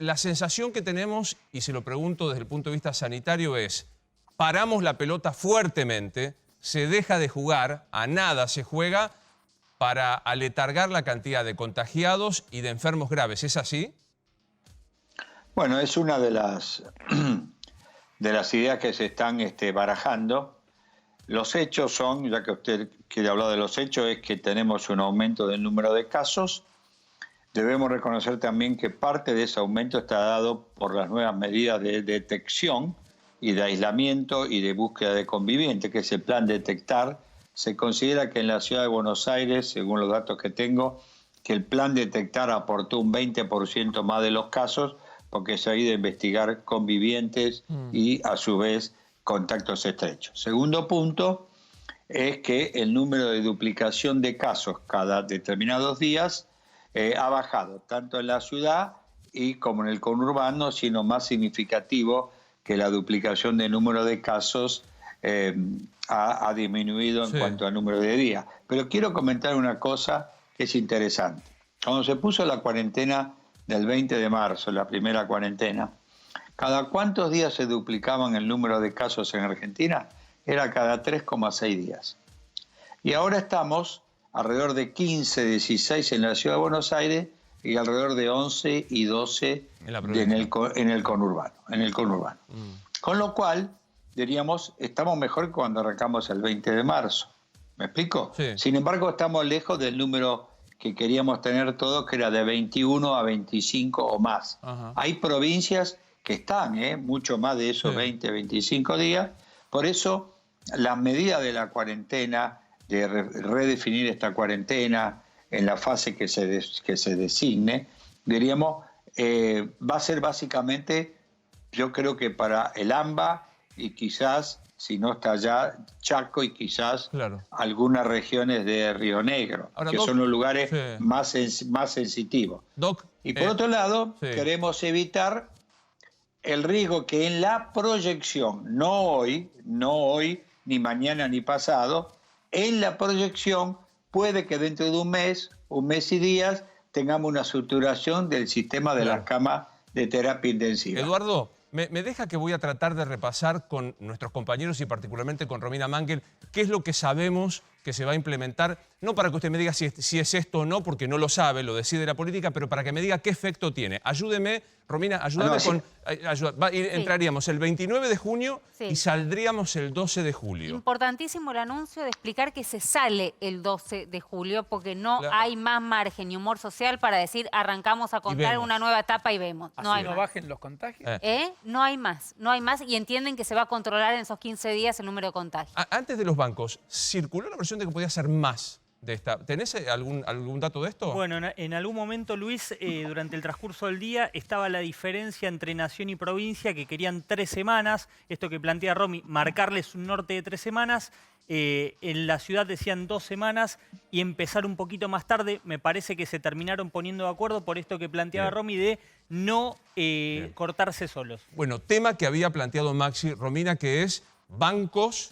la sensación que tenemos, y se lo pregunto desde el punto de vista sanitario, es: paramos la pelota fuertemente, se deja de jugar, a nada se juega, para aletargar la cantidad de contagiados y de enfermos graves. ¿Es así? Bueno, es una de las ideas que se están barajando. Los hechos son, ya que usted quiere hablar de los hechos, es que tenemos un aumento del número de casos. Debemos reconocer también que parte de ese aumento está dado por las nuevas medidas de detección y de aislamiento y de búsqueda de convivientes, que es el plan Detectar. Se considera que en la ciudad de Buenos Aires, según los datos que tengo, que el plan Detectar aportó un 20% más de los casos, porque se ha ido a investigar convivientes y a su vez contactos estrechos. Segundo punto es que el número de duplicación de casos cada determinados días ha bajado, tanto en la ciudad y como en el conurbano, sino más significativo que la duplicación de número de casos ha disminuido en cuanto al número de días. Pero quiero comentar una cosa que es interesante. Cuando se puso la cuarentena del 20 de marzo, la primera cuarentena, ¿cada cuántos días se duplicaban el número de casos en Argentina? Era cada 3,6 días. Y ahora estamos alrededor de 15, 16 en la ciudad de Buenos Aires y alrededor de 11 y 12 en el conurbano. Con lo cual, diríamos, estamos mejor que cuando arrancamos el 20 de marzo. ¿Me explico? Sí. Sin embargo, estamos lejos del número que queríamos tener todos, que era de 21 a 25 o más. Ajá. Hay provincias que están, mucho más de esos 20, 25 días. Por eso, las medidas de la cuarentena, de redefinir esta cuarentena en la fase que se designe, diríamos, va a ser básicamente, yo creo que para el AMBA y quizás, si no está allá, Chaco y quizás algunas regiones de Río Negro, ahora, que Doc, son los lugares más sensitivos. Doc, y por otro lado, queremos evitar el riesgo que en la proyección, no hoy, ni mañana ni pasado, en la proyección puede que dentro de un mes y días, tengamos una saturación del sistema de las camas de terapia intensiva. Eduardo, me deja que voy a tratar de repasar con nuestros compañeros y particularmente con Romina Mangel qué es lo que sabemos que se va a implementar, no para que usted me diga si es esto o no, porque no lo sabe, lo decide la política, pero para que me diga qué efecto tiene. Ayúdeme, Romina, ayúdame con... Entraríamos el 29 de junio y saldríamos el 12 de julio. Importantísimo el anuncio de explicar que se sale el 12 de julio porque no hay más margen ni humor social para decir arrancamos a contar una nueva etapa y vemos. No hay más. ¿Bajen los contagios? No hay más, y entienden que se va a controlar en esos 15 días el número de contagios. Antes de los bancos, circuló la versión de que podía ser más de esta. ¿Tenés algún dato de esto? Bueno, en algún momento, Luis, durante el transcurso del día estaba la diferencia entre nación y provincia, que querían 3 semanas. Esto que plantea Romy, marcarles un norte de 3 semanas. En la ciudad decían 2 semanas y empezar un poquito más tarde. Me parece que se terminaron poniendo de acuerdo por esto que planteaba Romy de no cortarse solos. Bueno, tema que había planteado Maxi, Romina, que es bancos.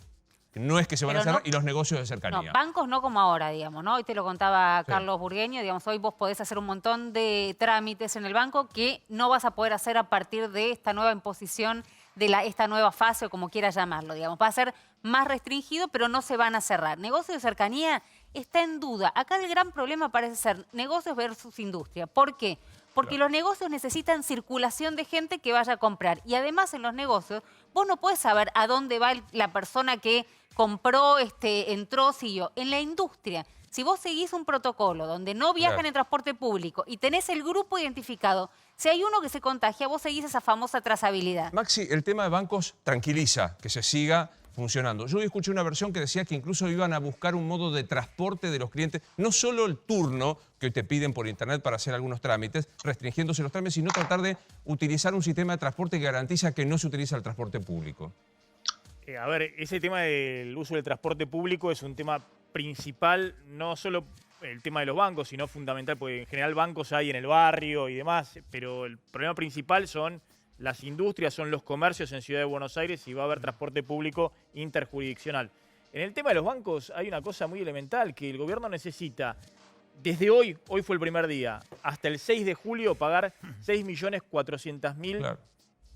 No es que se van a cerrar, y los negocios de cercanía. No, bancos no como ahora, digamos, ¿no? Hoy te lo contaba Carlos Burgueño, digamos, hoy vos podés hacer un montón de trámites en el banco que no vas a poder hacer a partir de esta nueva imposición, de esta nueva fase o como quieras llamarlo, digamos. Va a ser más restringido, pero no se van a cerrar. Negocio de cercanía está en duda. Acá el gran problema parece ser negocios versus industria. ¿Por qué? Porque los negocios necesitan circulación de gente que vaya a comprar. Y además en los negocios vos no podés saber a dónde va la persona que compró, entró, siguió. En la industria, si vos seguís un protocolo donde no viajan en transporte público y tenés el grupo identificado, si hay uno que se contagia, vos seguís esa famosa trazabilidad. Maxi, el tema de bancos tranquiliza, que se siga funcionando. Yo hoy escuché una versión que decía que incluso iban a buscar un modo de transporte de los clientes, no solo el turno que hoy te piden por internet para hacer algunos trámites, restringiéndose los trámites, sino tratar de utilizar un sistema de transporte que garantiza que no se utiliza el transporte público. A ver, ese tema del uso del transporte público es un tema principal, no solo el tema de los bancos, sino fundamental, porque en general bancos hay en el barrio y demás, pero el problema principal son las industrias, son los comercios en Ciudad de Buenos Aires y va a haber transporte público interjurisdiccional. En el tema de los bancos hay una cosa muy elemental, que el gobierno necesita desde hoy fue el primer día, hasta el 6 de julio pagar 6.400.000 Claro.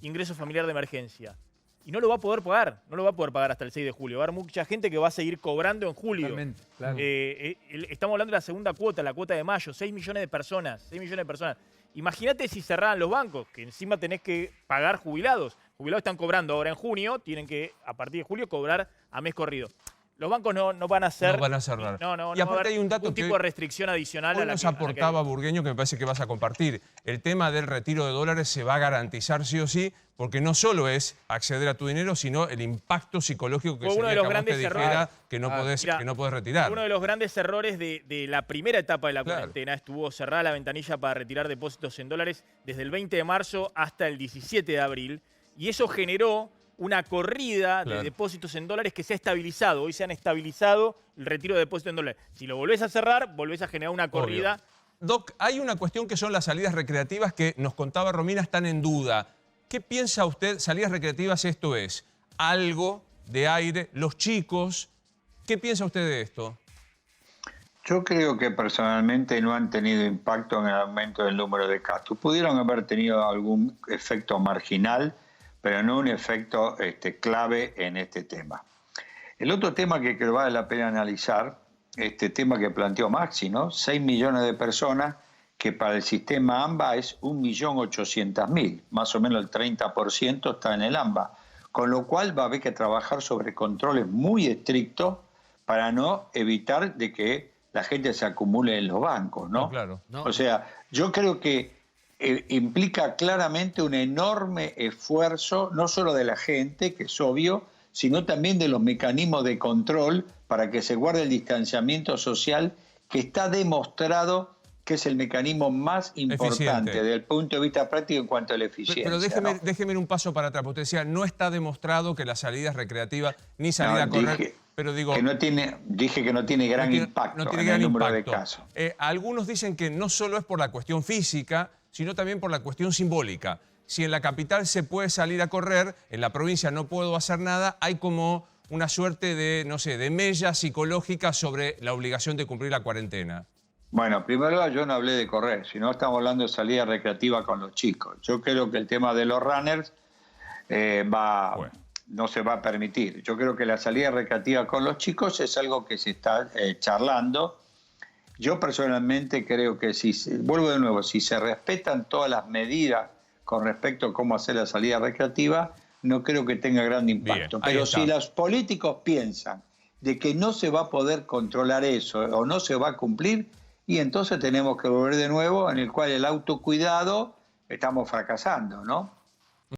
ingresos familiar de emergencia. Y no lo va a poder pagar, no lo va a poder pagar hasta el 6 de julio. Va a haber mucha gente que va a seguir cobrando en julio. Totalmente, claro. Estamos hablando de la segunda cuota, la cuota de mayo, 6 millones de personas, 6 millones de personas. Imagínate si cerraran los bancos, que encima tenés que pagar jubilados. Jubilados están cobrando ahora en junio, tienen que a partir de julio cobrar a mes corrido. Los bancos no van a hacer... No van a cerrar. No, Y aparte va a haber hay un dato ningún que tipo de restricción adicional hoy a la nos que... aportaba Burgueño, que me parece que vas a compartir. El tema del retiro de dólares se va a garantizar sí o sí, porque no solo es acceder a tu dinero, sino el impacto psicológico que Fue uno sería de los que a vos te grandes dijera errores. que no podés, Mirá, que no podés retirar. Uno de los grandes errores de la primera etapa de la Claro. cuarentena estuvo cerrada la ventanilla para retirar depósitos en dólares desde el 20 de marzo hasta el 17 de abril. Y eso generó una corrida Claro. de depósitos en dólares que se ha estabilizado. Hoy se han estabilizado el retiro de depósitos en dólares. Si lo volvés a cerrar, volvés a generar una corrida. Doc, hay una cuestión que son las salidas recreativas que nos contaba Romina, están en duda. ¿Qué piensa usted? Salidas recreativas, esto es algo de aire, los chicos. ¿Qué piensa usted de esto? Yo creo que personalmente no han tenido impacto en el aumento del número de casos. Pudieron haber tenido algún efecto marginal, pero no un efecto clave en este tema. El otro tema que creo vale la pena analizar, este tema que planteó Maxi, ¿no? 6 millones de personas, que para el sistema AMBA es 1.800.000, más o menos el 30% está en el AMBA, con lo cual va a haber que trabajar sobre controles muy estrictos para no evitar de que la gente se acumule en los bancos, ¿no? No, claro. No. O sea, yo creo que implica claramente un enorme esfuerzo, no solo de la gente, que es obvio, sino también de los mecanismos de control para que se guarde el distanciamiento social, que está demostrado que es el mecanismo más importante Eficiente. desde el punto de vista práctico en cuanto a la eficiencia. Pero ¿no? déjeme ir un paso para atrás, porque decía, no está demostrado que las salidas recreativas ni salir a correr, dije pero digo... dije que no tiene gran impacto no tiene en gran el número impacto. de casos. Algunos dicen que no solo es por la cuestión física, sino también por la cuestión simbólica. Si en la capital se puede salir a correr, en la provincia no puedo hacer nada, hay como una suerte de, no sé, de mella psicológica sobre la obligación de cumplir la cuarentena. Bueno, primero yo no hablé de correr, sino estamos hablando de salida recreativa con los chicos. Yo creo que el tema de los runners no se va a permitir. Yo creo que la salida recreativa con los chicos es algo que se está charlando. Yo personalmente creo que vuelvo de nuevo, si se respetan todas las medidas con respecto a cómo hacer la salida recreativa, no creo que tenga gran impacto. Bien, ahí pero está. si los políticos piensan de que no se va a poder controlar eso o no se va a cumplir, y entonces tenemos que volver de nuevo en el cual el autocuidado estamos fracasando, ¿no?